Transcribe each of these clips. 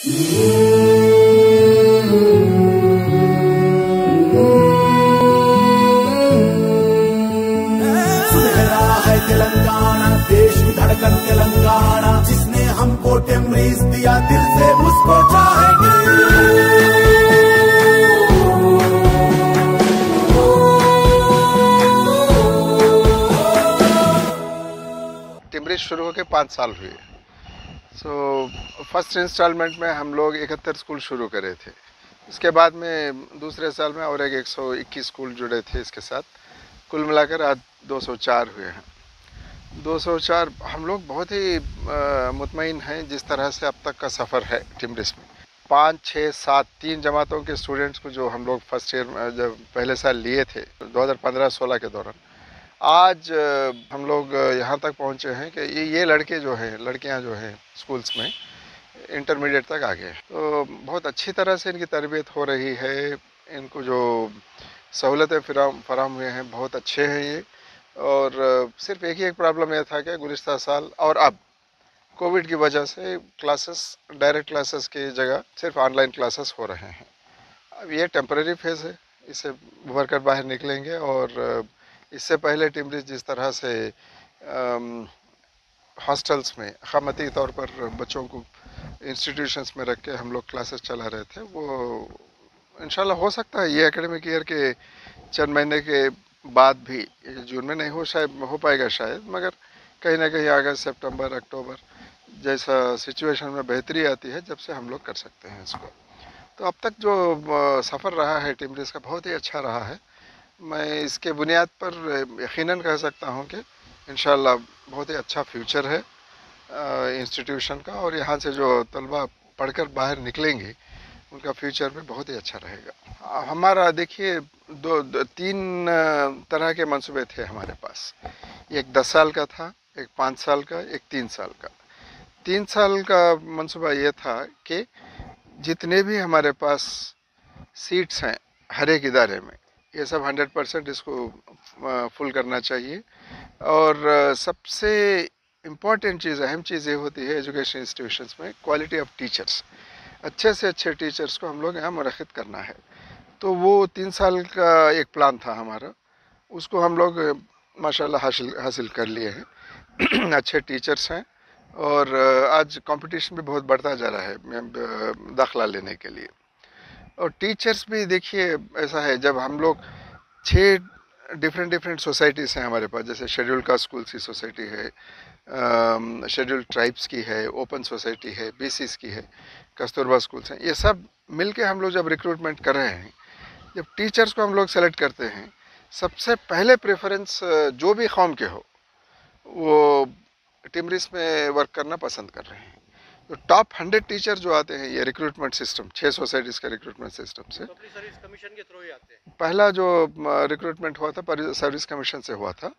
सुनहरा है तेलंगाना, देश की धड़कन तेलंगाना, जिसने हमको टिमरीज दिया, दिल से उसको चाहेंगे। टिमरीज शुरू होकर 5 साल हुए। फर्स्ट इंस्टॉलमेंट में हम लोग 71 स्कूल शुरू करे थे। इसके बाद में दूसरे साल में और एक 121 स्कूल जुड़े थे इसके साथ। कुल मिलाकर आज 204 हुए हैं। 204 हम लोग बहुत ही मुतमईन हैं जिस तरह से अब तक का सफ़र है टिमरीज में। 5, 6, 7 3 जमातों के स्टूडेंट्स को जो हम लोग फर्स्ट ईयर जब पहले साल लिए थे 2015-16 के दौरान, आज हम लोग यहाँ तक पहुँचे हैं कि ये लड़के जो हैं, लड़कियाँ जो हैं स्कूल्स में इंटरमीडिएट तक आ गए। तो बहुत अच्छी तरह से इनकी तरबियत हो रही है। इनको जो सहूलतें फराहम हुए हैं बहुत अच्छे हैं ये। और सिर्फ एक ही प्रॉब्लम यह था कि गुज़िश्ता साल और अब कोविड की वजह से क्लासेस, डायरेक्ट क्लासेस की जगह सिर्फ ऑनलाइन क्लासेस हो रहे हैं। अब ये टेम्परेरी फेज़ है, इससे उभर कर बाहर निकलेंगे। और इससे पहले टिमरीज जिस तरह से हॉस्टल्स में अक़ामती तौर पर बच्चों को इंस्टीट्यूशंस में रख के हम लोग क्लासेस चला रहे थे, वो इंशाल्लाह हो सकता है ये एकेडमिक ईयर के चंद महीने के बाद भी, जून में नहीं हो पाएगा शायद, मगर कहीं ना कहीं अगस्त, सितंबर, अक्टूबर जैसा सिचुएशन में बेहतरी आती है जब से हम लोग कर सकते हैं इसको। तो अब तक जो सफ़र रहा है टिमरीज का बहुत ही अच्छा रहा है। मैं इसके बुनियाद पर यकीनन कह सकता हूँ कि इंशाल्लाह बहुत ही अच्छा फ्यूचर है इंस्टीट्यूशन का। और यहाँ से जो तलबा पढ़कर बाहर निकलेंगे उनका फ्यूचर भी बहुत ही अच्छा रहेगा। हमारा देखिए 3 तरह के मंसूबे थे हमारे पास। एक 10 साल का था, एक 5 साल का, एक 3 साल का। 3 साल का मंसूबा ये था कि जितने भी हमारे पास सीट्स हैं हर एक इदारे में, ये सब 100% इसको फुल करना चाहिए। और सबसे इम्पॉर्टेंट चीज़, अहम चीज़ ये होती है एजुकेशन इंस्टीट्यूशंस में क्वालिटी ऑफ टीचर्स। अच्छे से अच्छे टीचर्स को हम लोग यहाँ मुरखित करना है। तो वो 3 साल का एक प्लान था हमारा, उसको हम लोग माशाल्लाह हासिल कर लिए हैं। अच्छे टीचर्स हैं और आज कंपटीशन भी बहुत बढ़ता जा रहा है दाखिला लेने के लिए। और टीचर्स भी देखिए ऐसा है, जब हम लोग 6 डिफरेंट सोसाइटीज़ हैं हमारे पास, जैसे शेड्यूल कास्ट स्कूल्स की सोसाइटी है, शेड्यूल ट्राइब्स की है, ओपन सोसाइटी है, बीसीस की है, कस्तूरबा स्कूल्स हैं, ये सब मिलके हम लोग जब रिक्रूटमेंट कर रहे हैं, जब टीचर्स को हम लोग सेलेक्ट करते हैं, सबसे पहले प्रेफरेंस जो भी कौम के हो वो टिमरीज में वर्क करना पसंद कर रहे हैं। तो टॉप 100 टीचर जो आते हैं ये रिक्रूटमेंट सिस्टम, 6 सोसाइटीज़ का रिक्रूटमेंट सिस्टम से, पब्लिक सर्विस कमीशन के थ्रू ही आते हैं। पहला जो रिक्रूटमेंट हुआ था पब्लिक सर्विस कमीशन से हुआ था।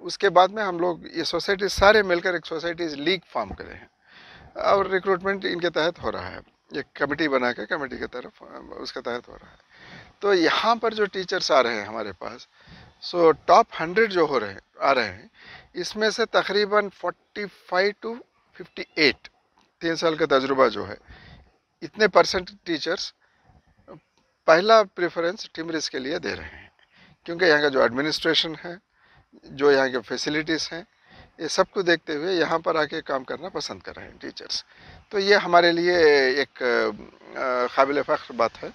उसके बाद में हम लोग ये सोसाइटीज सारे मिलकर एक सोसाइटीज़ लीग फॉर्म करे हैं और रिक्रूटमेंट इनके तहत हो रहा है। एक कमेटी बना के कमेटी के तरफ उसके तहत हो रहा है। तो यहाँ पर जो टीचर्स आ रहे हैं हमारे पास, सो टॉप 100 जो आ रहे हैं, इसमें से तकरीबन 45 to 58 3 साल का तजुर्बा जो है, इतने परसेंट टीचर्स पहला प्रेफरेंस टिमरीज के लिए दे रहे हैं। क्योंकि यहाँ का जो एडमिनिस्ट्रेशन है, जो यहाँ के फैसिलिटीज़ हैं, ये सब को देखते हुए यहाँ पर आके काम करना पसंद कर रहे हैं टीचर्स। तो ये हमारे लिए एक काबिल फ़ख्र बात है।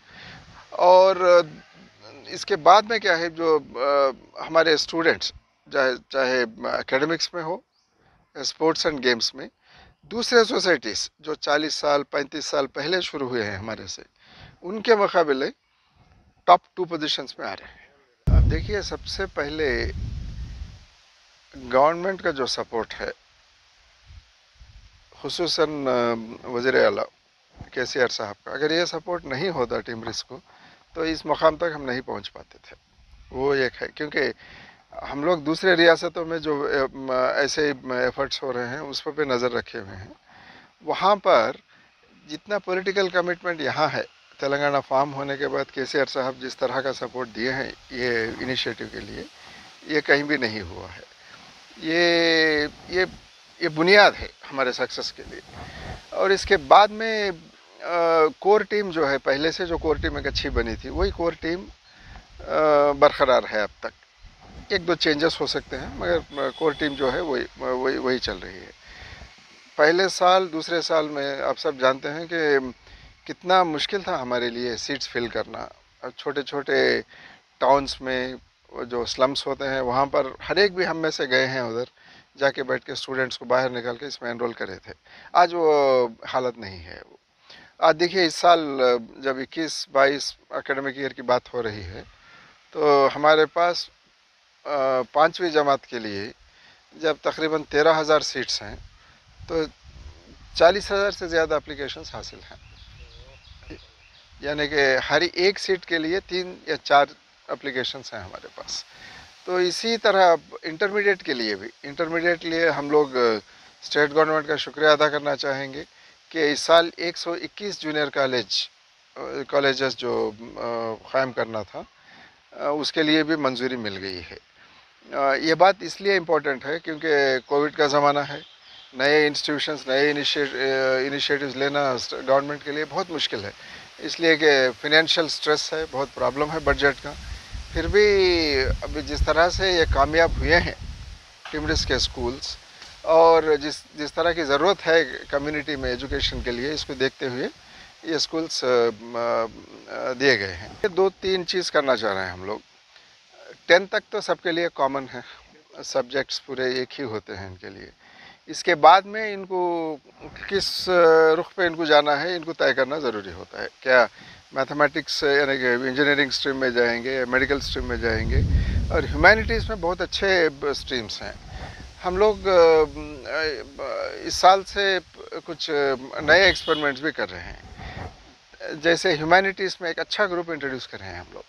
और इसके बाद में क्या है, जो हमारे स्टूडेंट्स चाहे एकेडमिक्स में हो, स्पोर्ट्स एंड गेम्स में, दूसरे सोसाइटीज़ जो 40 साल 35 साल पहले शुरू हुए हैं हमारे से, उनके मुकाबले टॉप 2 पोजीशंस में आ रहे हैं। अब देखिए, सबसे पहले गवर्नमेंट का जो सपोर्ट है, खुसूसन वज़ीर आला केसीआर साहब का, अगर ये सपोर्ट नहीं होता टिमरीज को तो इस मुकाम तक हम नहीं पहुंच पाते थे। वो एक है, क्योंकि हम लोग दूसरे रियासतों में जो ऐसे एफर्ट्स हो रहे हैं उस पर नज़र रखे हुए हैं। वहाँ पर जितना पॉलिटिकल कमिटमेंट यहाँ है, तेलंगाना फॉर्म होने के बाद केसीआर साहब जिस तरह का सपोर्ट दिए हैं ये इनिशिएटिव के लिए, ये कहीं भी नहीं हुआ है। ये बुनियाद है हमारे सक्सेस के लिए। और इसके बाद में कोर टीम जो है, पहले से जो कोर टीम एक अच्छी बनी थी, वही कोर टीम बरकरार है अब तक। एक दो चेंजेस हो सकते हैं, मगर कोर टीम जो है वही वही वही चल रही है। पहले साल दूसरे साल में आप सब जानते हैं कि कितना मुश्किल था हमारे लिए सीट्स फिल करना। अब छोटे छोटे टाउन्स में जो स्लम्स होते हैं वहाँ पर हर एक भी हम में से गए हैं उधर जाके बैठ के स्टूडेंट्स को बाहर निकाल के इसमें एनरोल करे थे। आज वो हालत नहीं है। आज देखिए, इस साल जब 21-22 एकेडमिक ईयर की बात हो रही है, तो हमारे पास 5वीं जमात के लिए जब तकरीबन 13,000 सीट्स हैं, तो 40,000 से ज़्यादा एप्लीकेशंस हासिल हैं। यानी कि हर एक सीट के लिए 3 या 4 एप्लीकेशंस हैं हमारे पास। तो इसी तरह इंटरमीडिएट के लिए भी, इंटरमीडिएट लिए हम लोग स्टेट गवर्नमेंट का शुक्रिया अदा करना चाहेंगे कि इस साल 121 जूनियर कॉलेजेस जो क़ायम करना था, उसके लिए भी मंजूरी मिल गई है। ये बात इसलिए इम्पोर्टेंट है क्योंकि कोविड का ज़माना है, नए इंस्टीट्यूशंस, नए इनिशिएटिव्स लेना गवर्नमेंट के लिए बहुत मुश्किल है, इसलिए कि फिनेंशियल स्ट्रेस है, बहुत प्रॉब्लम है बजट का। फिर भी अभी जिस तरह से ये कामयाब हुए हैं टिमरिस के स्कूल्स, और जिस तरह की ज़रूरत है कम्युनिटी में एजुकेशन के लिए, इसको देखते हुए ये स्कूल्स दिए गए हैं। ये 2-3 चीज़ करना चाह रहे हैं हम लोग। 10th तक तो सबके लिए कॉमन है, सब्जेक्ट्स पूरे एक ही होते हैं इनके लिए। इसके बाद में इनको किस रुख पे इनको जाना है, इनको तय करना ज़रूरी होता है। क्या मैथमेटिक्स यानी कि इंजीनियरिंग स्ट्रीम में जाएंगे या मेडिकल स्ट्रीम में जाएंगे, और ह्यूमैनिटीज़ में बहुत अच्छे स्ट्रीम्स हैं। हम लोग इस साल से कुछ नए एक्सपेरिमेंट्स भी कर रहे हैं। जैसे ह्यूमैनिटीज़ में एक अच्छा ग्रुप इंट्रोड्यूस कर रहे हैं हम लोग,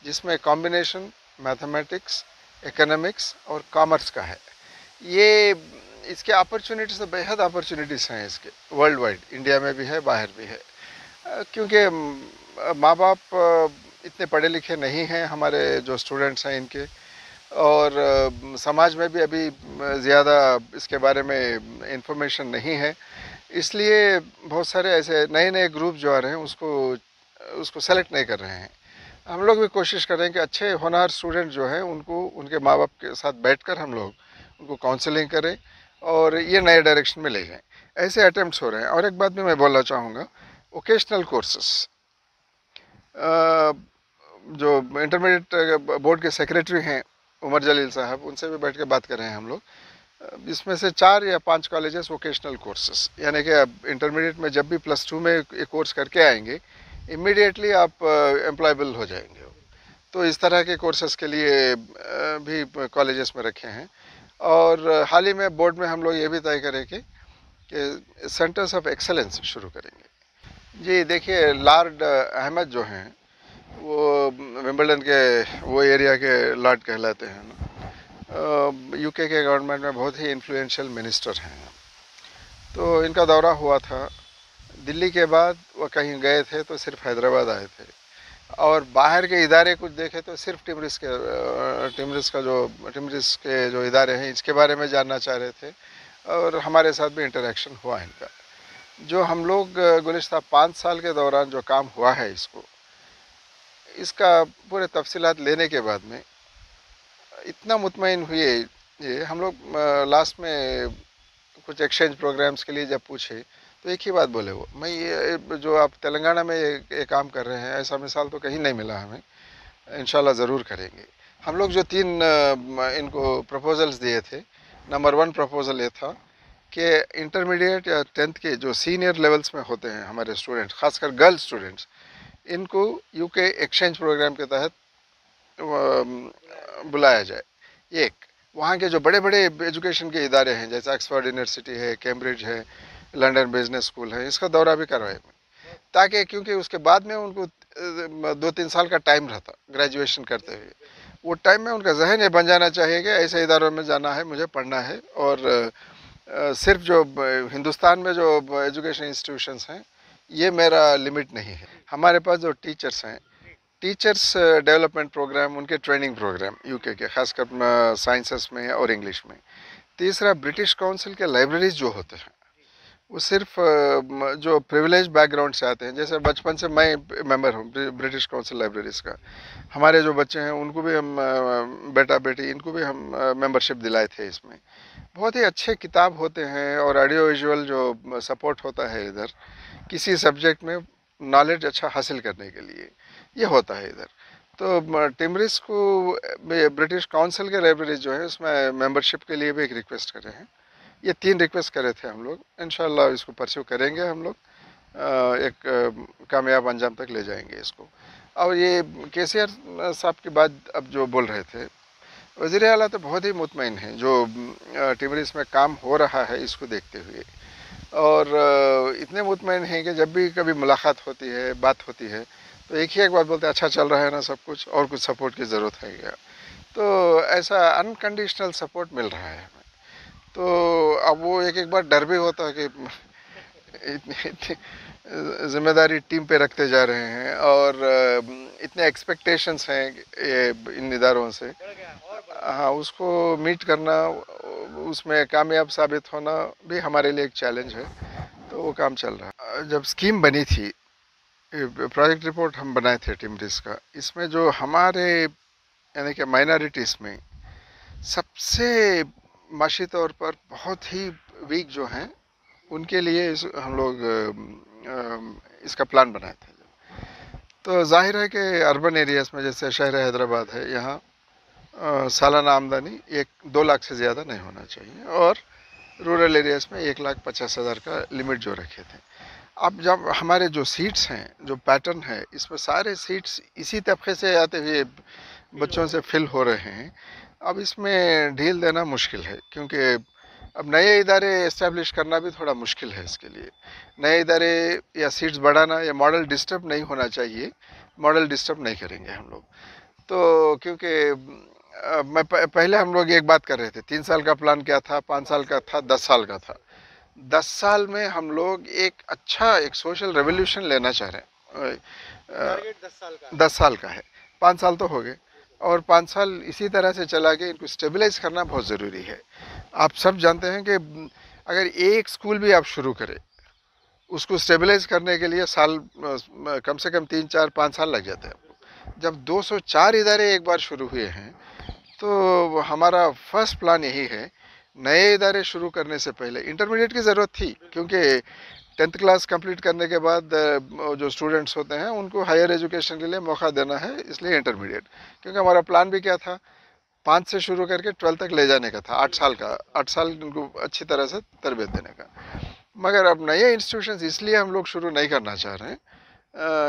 जिसमें कॉम्बिनेशन मैथमेटिक्स, इकोनॉमिक्स और कॉमर्स का है। ये इसके अपॉर्चुनिटीज़ तो बेहद अपॉर्चुनिटीज़ हैं इसके, वर्ल्ड वाइड, इंडिया में भी है, बाहर भी है। क्योंकि माँ बाप इतने पढ़े लिखे नहीं हैं हमारे जो स्टूडेंट्स हैं इनके, और समाज में भी अभी ज़्यादा इसके बारे में इंफॉर्मेशन नहीं है। इसलिए बहुत सारे ऐसे नए नए ग्रुप जो आ रहे हैं उसको सेलेक्ट नहीं कर रहे हैं। हम लोग भी कोशिश कर रहे हैं कि अच्छे होनहार स्टूडेंट जो हैं उनको उनके माँ बाप के साथ बैठकर हम लोग उनको काउंसलिंग करें और ये नए डायरेक्शन में ले जाएं। ऐसे अटेम्प्ट्स हो रहे हैं। और एक बात भी मैं बोलना चाहूँगा, वोकेशनल कोर्सेस, जो इंटरमीडिएट बोर्ड के सेक्रेटरी हैं उमर जलील साहब, उनसे भी बैठ के बात कर रहे हैं हम लोग। इसमें से 4 या 5 कॉलेजेस वोकेशनल कोर्सेस, यानी कि अब इंटरमीडिएट में जब भी +2 में एक कोर्स करके आएंगे, इमीडिएटली आप एम्प्लॉयबल हो जाएंगे। तो इस तरह के कोर्सेस के लिए भी कॉलेजेस में रखे हैं। और हाल ही में बोर्ड में हम लोग ये भी तय करें कि सेंटर्स ऑफ एक्सेलेंस शुरू करेंगे। जी देखिए, लॉर्ड अहमद जो हैं वो विंबलडन के वो एरिया के लॉर्ड कहलाते हैं ना। यूके के गवर्नमेंट में बहुत ही इन्फ्लुएंशियल मिनिस्टर हैं। तो इनका दौरा हुआ था। दिल्ली के बाद वो कहीं गए थे तो सिर्फ हैदराबाद आए थे, और बाहर के इदारे कुछ देखे तो सिर्फ टिमरिस के जो इदारे हैं इसके बारे में जानना चाह रहे थे, और हमारे साथ भी इंटरेक्शन हुआ इनका। जो हम लोग गुज़िश्ता 5 साल के दौरान जो काम हुआ है इसका पूरे तफसीलात लेने के बाद में इतना मुतमईन हुए। ये हम लोग लास्ट में कुछ एक्सचेंज प्रोग्राम्स के लिए जब पूछे तो एक ही बात बोले वो, मैं ये जो आप तेलंगाना में ये काम कर रहे हैं, ऐसा मिसाल तो कहीं नहीं मिला हमें, इंशाल्लाह ज़रूर करेंगे। हम लोग जो 3 इनको प्रपोजल्स दिए थे, नंबर 1 प्रपोजल ये था कि इंटरमीडिएट या 10th के जो सीनियर लेवल्स में होते हैं हमारे स्टूडेंट्स, खासकर गर्ल्स स्टूडेंट्स, इनको यूके एक्सचेंज प्रोग्राम के तहत बुलाया जाए। एक वहाँ के जो बड़े बड़े एजुकेशन के इदारे हैं, जैसे ऑक्सफोर्ड यूनिवर्सिटी है, कैम्ब्रिज है, लंदन बिजनेस स्कूल है, इसका दौरा भी करवाए, ताकि क्योंकि उसके बाद में उनको 2-3 साल का टाइम रहता ग्रेजुएशन करते हुए, वो टाइम में उनका जहन ये बन जाना चाहिए कि ऐसे इदारों में जाना है, मुझे पढ़ना है। और सिर्फ जो हिंदुस्तान में जो एजुकेशन इंस्टीट्यूशंस हैं ये मेरा लिमिट नहीं है। हमारे पास जो टीचर्स हैं, टीचर्स डेवलपमेंट प्रोग्राम, उनके ट्रेनिंग प्रोग्राम यूके के, खासकर साइंसेस में और इंग्लिश में। तीसरा, ब्रिटिश काउंसिल के लाइब्रेरीज जो होते हैं वो सिर्फ जो प्रिविलेज बैकग्राउंड से आते हैं, जैसे बचपन से मैं मेंबर हूँ ब्रिटिश काउंसिल लाइब्रेरीज का, हमारे जो बच्चे हैं उनको भी हम बेटा बेटी इनको भी हम मेंबरशिप दिलाए थे। इसमें बहुत ही अच्छे किताब होते हैं और ऑडियो विजुअल जो सपोर्ट होता है इधर किसी सब्जेक्ट में नॉलेज अच्छा हासिल करने के लिए, ये होता है इधर। तो टिमरिस को ब्रिटिश काउंसिल के लाइब्रेरीज जो है उसमें मेंबरशिप के लिए भी एक रिक्वेस्ट करे हैं। ये 3 रिक्वेस्ट करे थे हम लोग, इंशाल्लाह इसको परस्यू करेंगे हम लोग, एक कामयाब अंजाम तक ले जाएंगे इसको। और ये केसीआर साहब की बात अब जो बोल रहे थे, वज़ीर आला तो बहुत ही मुतमईन हैं जो टिमरिस में काम हो रहा है इसको देखते हुए, और इतने मुतमईन हैं कि जब भी कभी मुलाकात होती है, बात होती है, तो एक बात बोलते हैं, अच्छा चल रहा है ना सब कुछ, और कुछ सपोर्ट की ज़रूरत है क्या। तो ऐसा अनकंडीशनल सपोर्ट मिल रहा है हमें। तो अब वो एक बार डर भी होता है कि इतनी जिम्मेदारी टीम पे रखते जा रहे हैं और इतने एक्सपेक्टेशंस हैं इन इदारों से, हाँ उसको मीट करना, उसमें कामयाब साबित होना भी हमारे लिए एक चैलेंज है। तो वो काम चल रहा है। जब स्कीम बनी थी, प्रोजेक्ट रिपोर्ट हम बनाए थे टिमरिस का, इसमें जो हमारे यानी कि माइनॉरिटीज़ में सबसे माशी तौर पर बहुत ही वीक जो हैं उनके लिए हम लोग इसका प्लान बनाए थे। तो जाहिर है कि अर्बन एरियाज़ में जैसे शहर हैदराबाद है, यहाँ सालाना आमदनी 1-2 लाख से ज़्यादा नहीं होना चाहिए, और रूरल एरियाज़ में 1,50,000 का लिमिट जो रखे थे। अब जब हमारे जो सीट्स हैं, जो पैटर्न है, इसमें सारे सीट्स इसी तबके से आते हुए बच्चों से फिल हो रहे हैं। अब इसमें ढील देना मुश्किल है, क्योंकि अब नए इदारे इस्टेब्लिश करना भी थोड़ा मुश्किल है। इसके लिए नए इदारे या सीट्स बढ़ाना या मॉडल डिस्टर्ब नहीं होना चाहिए, मॉडल डिस्टर्ब नहीं करेंगे हम लोग। तो क्योंकि मैं पहले हम लोग एक बात कर रहे थे, 3 साल का प्लान क्या था, 5 साल का था, 10 साल का था। 10 साल में हम लोग एक सोशल रेवोल्यूशन लेना चाह रहे हैं। 10 साल का है, 5 साल तो हो गए, और 5 साल इसी तरह से चला के इनको स्टेबलाइज करना बहुत ज़रूरी है। आप सब जानते हैं कि अगर एक स्कूल भी आप शुरू करें, उसको स्टेबलाइज करने के लिए साल कम से कम 3, 4, 5 साल लग जाते हैं। जब 204 इदारे एक बार शुरू हुए हैं, तो हमारा फर्स्ट प्लान यही है, नए इदारे शुरू करने से पहले इंटरमीडिएट की ज़रूरत थी, क्योंकि 10th क्लास कंप्लीट करने के बाद जो स्टूडेंट्स होते हैं उनको हायर एजुकेशन के लिए मौका देना है, इसलिए इंटरमीडिएट। क्योंकि हमारा प्लान भी क्या था, 5 से शुरू करके 12 तक ले जाने का था, 8 साल का, 8 साल इनको अच्छी तरह से तरबियत देने का। मगर अब नए इंस्टीट्यूशंस इसलिए हम लोग शुरू नहीं करना चाह रहे हैं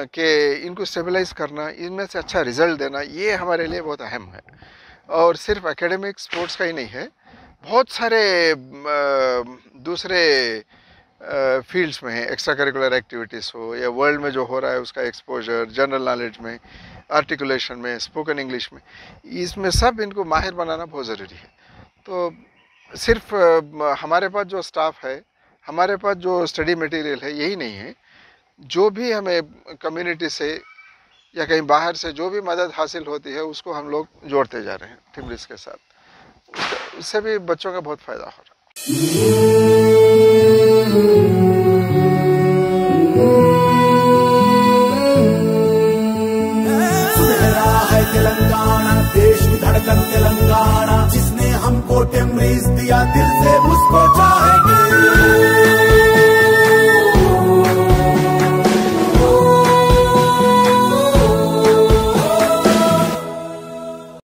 कि इनको स्टेबलाइज करना, इनमें से अच्छा रिजल्ट देना, ये हमारे लिए बहुत अहम है। और सिर्फ एकेडमिक स्पोर्ट्स का ही नहीं है, बहुत सारे दूसरे फील्ड्स में है, एक्स्ट्रा करिकुलर एक्टिविटीज़ हो या वर्ल्ड में जो हो रहा है उसका एक्सपोजर, जनरल नॉलेज में, आर्टिकुलेशन में, स्पोकन इंग्लिश में, इसमें सब इनको माहिर बनाना बहुत ज़रूरी है। तो सिर्फ हमारे पास जो स्टाफ है, हमारे पास जो स्टडी मटेरियल है, यही नहीं है, जो भी हमें कम्युनिटी से या कहीं बाहर से जो भी मदद हासिल होती है उसको हम लोग जोड़ते जा रहे हैं टिमरिस के साथ। उससे भी बच्चों का बहुत फ़ायदा हो रहा है। तेलंगाना देश की धड़कन तेलंगाना, जिसने हमको टिमरिस दिया दिल से उसको